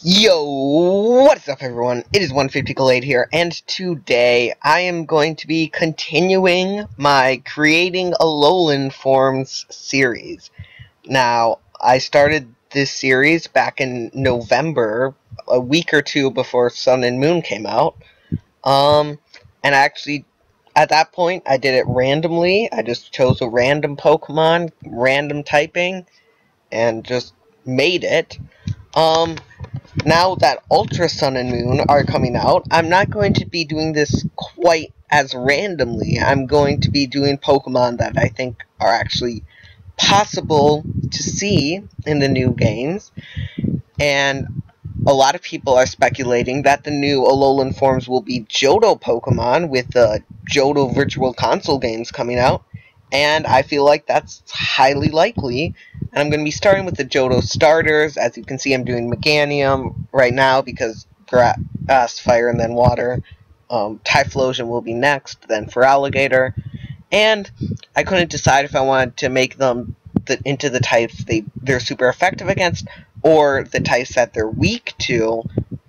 Yo, what's up everyone? It is 150 Glade here, and today I am going to be continuing my Creating Alolan Forms series. Now, I started this series back in November, a week or two before Sun and Moon came out. And actually, at that point, I did it randomly. I just chose a random Pokemon, random typing, and just made it. Now that Ultra Sun and Moon are coming out, I'm not going to be doing this quite as randomly. I'm going to be doing Pokemon that I think are actually possible to see in the new games. And a lot of people are speculating that the new Alolan Forms will be Johto Pokemon with the Johto Virtual Console games coming out. And I feel like that's highly likely. And I'm going to be starting with the Johto starters. As you can see, I'm doing Meganium right now because grass, fire, and then water. Typhlosion will be next, then for Alligator. And I couldn't decide if I wanted to make them into the types they're super effective against, or the types that they're weak to.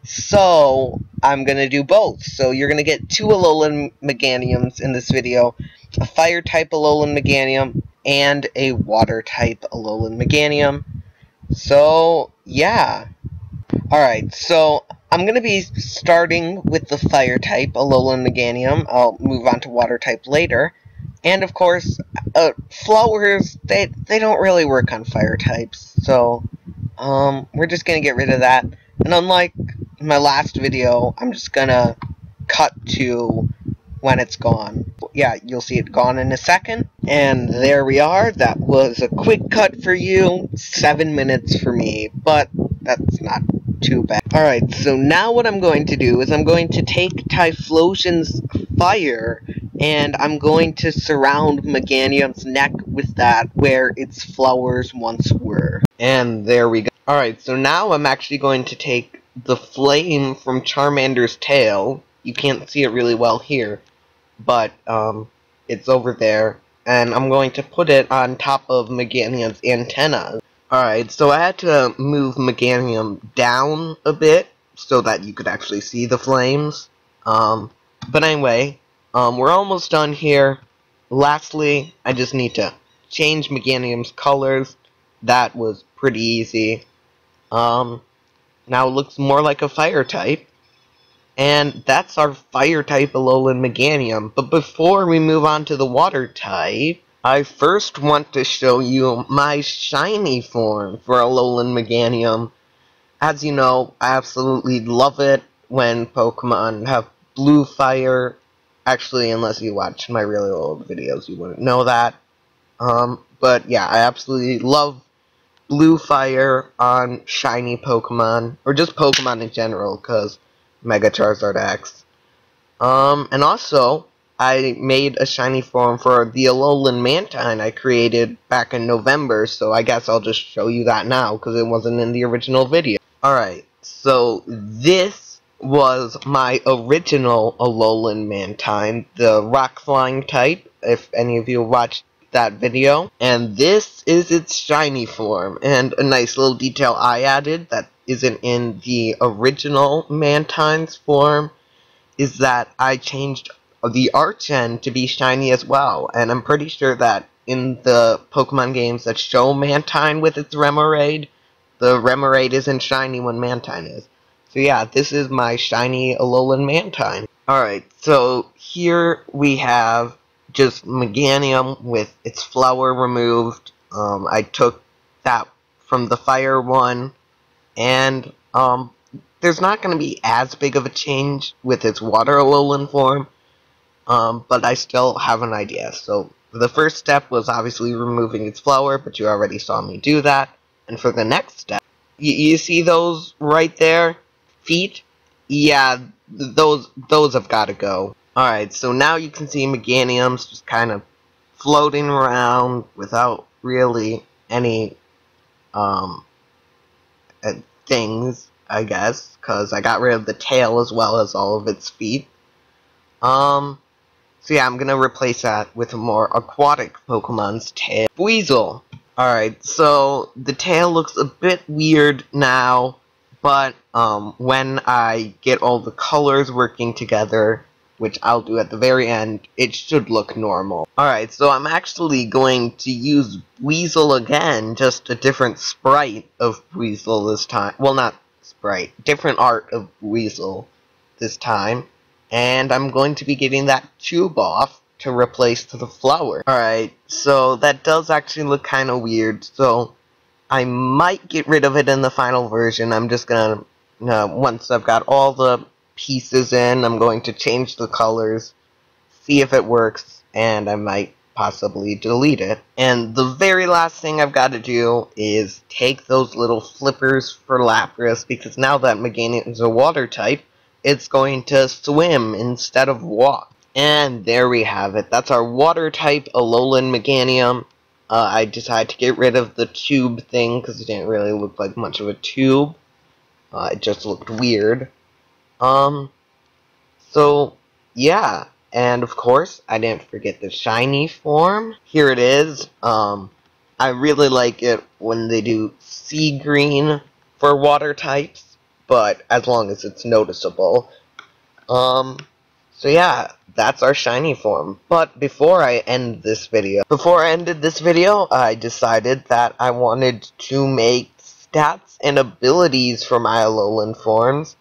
So I'm going to do both. So you're going to get two Alolan Meganiums in this video. A fire-type Alolan Meganium, and a water-type Alolan Meganium. So, yeah. Alright, so I'm going to be starting with the fire-type Alolan Meganium. I'll move on to water-type later. And, of course, flowers, they don't really work on fire types. So, we're just going to get rid of that. And unlike my last video, I'm just going to cut to when it's gone. Yeah, you'll see it gone in a second. And there we are. That was a quick cut for you. 7 minutes for me, but that's not too bad. Alright, so now what I'm going to do is I'm going to take Typhlosion's fire, and I'm going to surround Meganium's neck with that where its flowers once were. And there we go. Alright, so now I'm actually going to take the flame from Charmander's tail. You can't see it really well here, but it's over there, and I'm going to put it on top of Meganium's antenna. Alright, so I had to move Meganium down a bit so that you could actually see the flames. But anyway, we're almost done here. Lastly, I just need to change Meganium's colors. That was pretty easy. Now it looks more like a fire type. And that's our fire-type Alolan Meganium. But before we move on to the water-type, I first want to show you my shiny form for Alolan Meganium. As you know, I absolutely love it when Pokemon have blue fire. Actually, unless you watch my really old videos, you wouldn't know that. But yeah, I absolutely love blue fire on shiny Pokemon, or just Pokemon in general, because Mega Charizard X. And also, I made a shiny form for the Alolan Mantine I created back in November, so I guess I'll just show you that now, because it wasn't in the original video. Alright, so this was my original Alolan Mantine, the Rock Flying type, if any of you watched that video. And this is its shiny form, and a nice little detail I added that isn't in the original Mantine's form is that I changed the Archen to be shiny as well, and I'm pretty sure that in the Pokemon games that show Mantine with its Remoraid, the Remoraid isn't shiny when Mantine is. So yeah, this is my shiny Alolan Mantine. Alright, so here we have just Meganium with its flower removed. I took that from the fire one, and there's not going to be as big of a change with its water Alolan form, but I still have an idea. So the first step was obviously removing its flower, but you already saw me do that. And for the next step, you see those right there? Feet? Yeah, those have got to go. Alright, so now you can see Meganium's just kind of floating around without really any things, I guess, because I got rid of the tail as well as all of its feet. So yeah, I'm gonna replace that with a more aquatic Pokemon's tail. Weasel! Alright, so the tail looks a bit weird now, but when I get all the colors working together, which I'll do at the very end, it should look normal. Alright, so I'm actually going to use Weasel again, just a different sprite of Weasel this time. Well, not sprite, different art of Weasel this time. And I'm going to be getting that tube off to replace the flower. Alright, so that does actually look kind of weird, so I might get rid of it in the final version. I'm just gonna, once I've got all the pieces in, I'm going to change the colors, see if it works, and I might possibly delete it. And the very last thing I've got to do is take those little flippers for Lapras, because now that Meganium is a water type, it's going to swim instead of walk. And there we have it. That's our water type Alolan Meganium. I decided to get rid of the tube thing because it didn't really look like much of a tube. It just looked weird. So, yeah. And of course, I didn't forget the shiny form. Here it is. I really like it when they do sea green for water types, but as long as it's noticeable. So yeah, that's our shiny form. But before I ended this video, I decided that I wanted to make stats and abilities for my Alolan forms.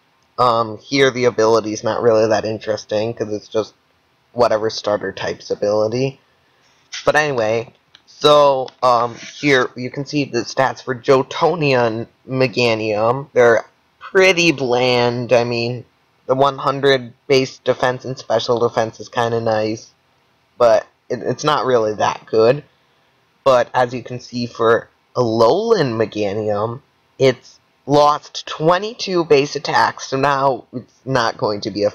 Here the ability's not really that interesting, because it's just whatever starter type's ability. But anyway, so, here you can see the stats for Johto Meganium. They're pretty bland. I mean, the 100 base defense and special defense is kind of nice, but it's not really that good. But as you can see for Alolan Meganium, it's lost 22 base attacks, so now it's not going to be a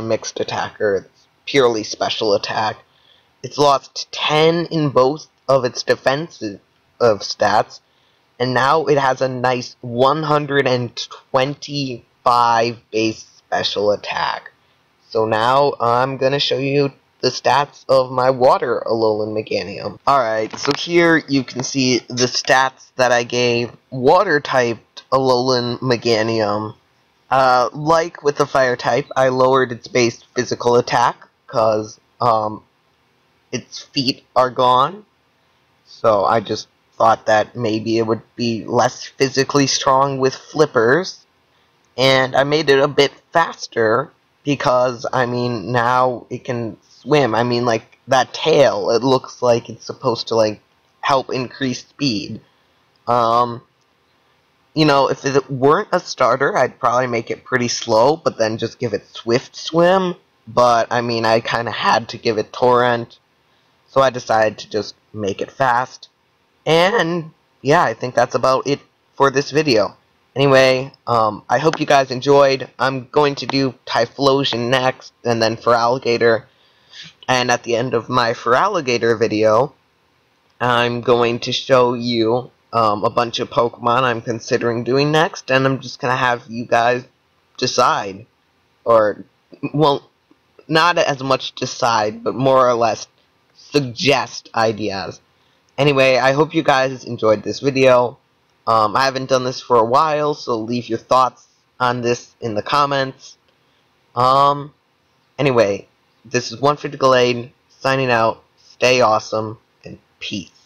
mixed attacker. It's purely special attack. It's lost 10 in both of its defensive stats, and now it has a nice 125 base special attack. So now I'm going to show you the stats of my water Alolan Meganium. Alright, so here you can see the stats that I gave water-typed Alolan Meganium. Like with the fire type, I lowered its base physical attack, because its feet are gone. So I just thought that maybe it would be less physically strong with flippers. And I made it a bit faster because, I mean, now it can swim. I mean, like, that tail, it looks like it's supposed to, like, help increase speed. You know, if it weren't a starter, I'd probably make it pretty slow, but then just give it Swift Swim. But, I mean, I kind of had to give it Torrent, so I decided to just make it fast. And, yeah, I think that's about it for this video. Anyway, I hope you guys enjoyed. I'm going to do Typhlosion next, and then Feraligatr. And at the end of my Feraligatr video, I'm going to show you a bunch of Pokemon I'm considering doing next, and I'm just going to have you guys decide. Or, well, not as much decide, but more or less suggest ideas. Anyway, I hope you guys enjoyed this video. I haven't done this for a while, so leave your thoughts on this in the comments. Anyway, this is 150 Glade, signing out. Stay awesome, and peace.